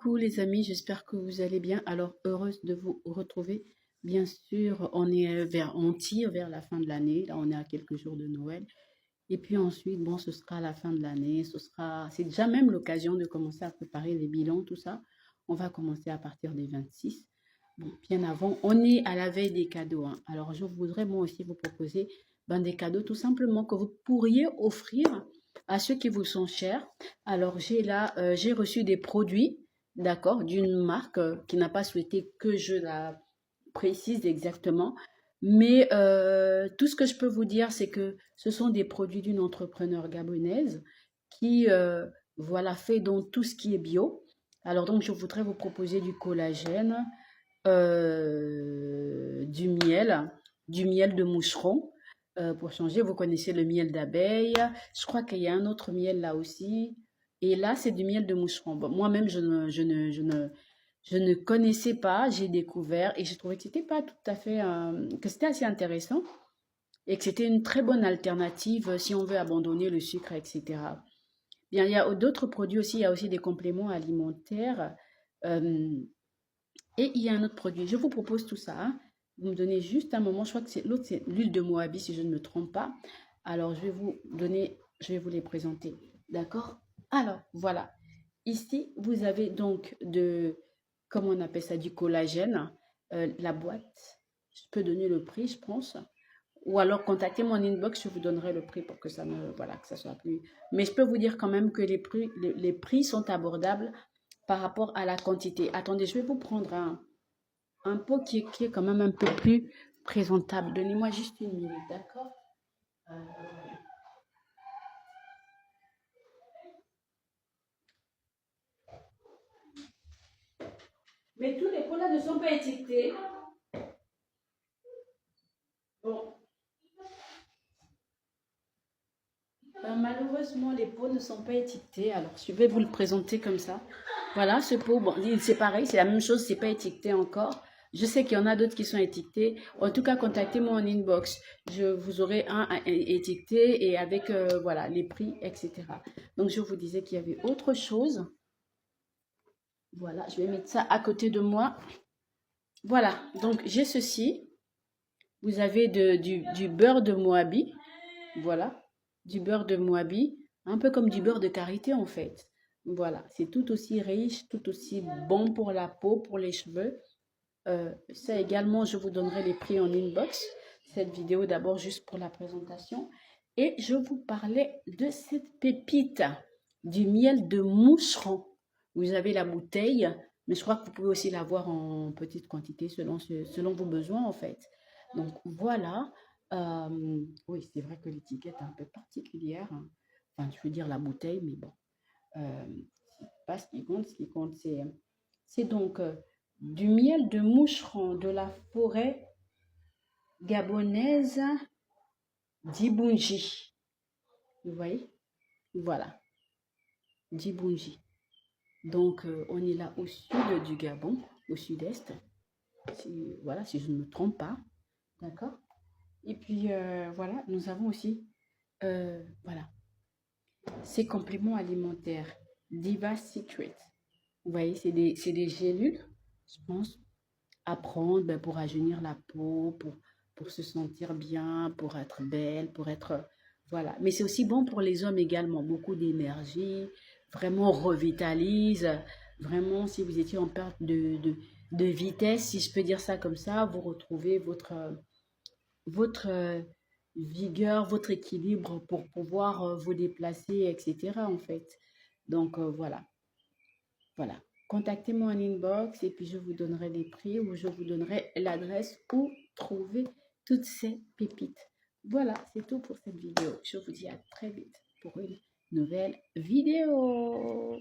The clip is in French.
Coucou les amis, j'espère que vous allez bien. Alors, heureuse de vous retrouver. Bien sûr, on tire vers la fin de l'année. Là, on est à quelques jours de Noël. Et puis ensuite, bon, ce sera la fin de l'année. C'est déjà même l'occasion de commencer à préparer les bilans, tout ça. On va commencer à partir des 26. Bon, bien avant, on est à la veille des cadeaux, hein. Alors, je voudrais moi aussi vous proposer des cadeaux tout simplement que vous pourriez offrir à ceux qui vous sont chers. Alors, j'ai reçu des produits, d'accord, d'une marque qui n'a pas souhaité que je la précise exactement. Mais tout ce que je peux vous dire, c'est que ce sont des produits d'une entrepreneur gabonaise qui, voilà, fait donc tout ce qui est bio. Alors donc, je voudrais vous proposer du collagène, du miel de moucheron. Pour changer, vous connaissez le miel d'abeille. Je crois qu'il y a un autre miel là aussi. Et là, c'est du miel de moucheron. Bon, moi-même, je ne connaissais pas. J'ai découvert et j'ai trouvé que c'était pas tout à fait, que c'était assez intéressant et que c'était une très bonne alternative si on veut abandonner le sucre, etc. Bien, il y a d'autres produits aussi. Il y a aussi des compléments alimentaires. Euh, et il y a un autre produit. Je vous propose tout ça, hein. Vous me donnez juste un moment. Je crois que c'est l'autre, c'est l'huile de Moabi, si je ne me trompe pas. Alors, je vais vous les présenter. D'accord? Alors, voilà. Ici, vous avez donc comment on appelle ça, du collagène. La boîte, je peux donner le prix, je pense. Ou alors, contactez mon inbox, je vous donnerai le prix pour que voilà, que ça soit plus. Mais je peux vous dire quand même que les prix sont abordables par rapport à la quantité. Attendez, je vais vous prendre un pot qui est quand même un peu plus présentable. Donnez-moi juste une minute, d'accord? Euh, Mais tous les pots-là ne sont pas étiquetés. Bon, malheureusement, les pots ne sont pas étiquetés. Alors, je vais vous le présenter comme ça. Voilà, ce pot, bon, c'est pareil, c'est la même chose, c'est pas étiqueté encore. Je sais qu'il y en a d'autres qui sont étiquetés. En tout cas, contactez-moi en inbox. Je vous aurai un étiqueté et avec voilà les prix, etc. Donc, je vous disais qu'il y avait autre chose. Voilà, je vais mettre ça à côté de moi. Voilà, donc j'ai ceci. Vous avez du beurre de Moabi. Voilà, du beurre de Moabi. Un peu comme du beurre de karité en fait. Voilà, c'est tout aussi riche, tout aussi bon pour la peau, pour les cheveux. Ça également, je vous donnerai les prix en inbox. Cette vidéo d'abord juste pour la présentation. Et je vous parlais de cette pépite du miel de moucheron. Vous avez la bouteille, mais je crois que vous pouvez aussi l'avoir en petite quantité selon vos besoins en fait. Donc voilà. Oui, c'est vrai que l'étiquette est un peu particulière, hein. Enfin, je veux dire la bouteille, mais bon. C'est pas ce qui compte. Ce qui compte, c'est donc du miel de moucheron de la forêt gabonaise d'Ibunji. Vous voyez? Voilà, d'Ibunji. Donc, on est là au sud du Gabon, au sud-est. Voilà, si je ne me trompe pas. D'accord? Et puis, voilà, nous avons aussi, voilà, ces compléments alimentaires. Diva Secret. Vous voyez, c'est des gélules, je pense, à prendre pour rajeunir la peau, pour se sentir bien, pour être belle, pour être... Voilà. Mais c'est aussi bon pour les hommes également. Beaucoup d'énergie, vraiment revitalise. Vraiment, si vous étiez en perte de vitesse, si je peux dire ça comme ça, vous retrouvez votre vigueur, votre équilibre pour pouvoir vous déplacer, etc. en fait. Donc, voilà. Voilà. Contactez-moi en inbox et puis je vous donnerai les prix ou je vous donnerai l'adresse où trouver toutes ces pépites. Voilà, c'est tout pour cette vidéo. Je vous dis à très vite pour une nouvelle vidéo.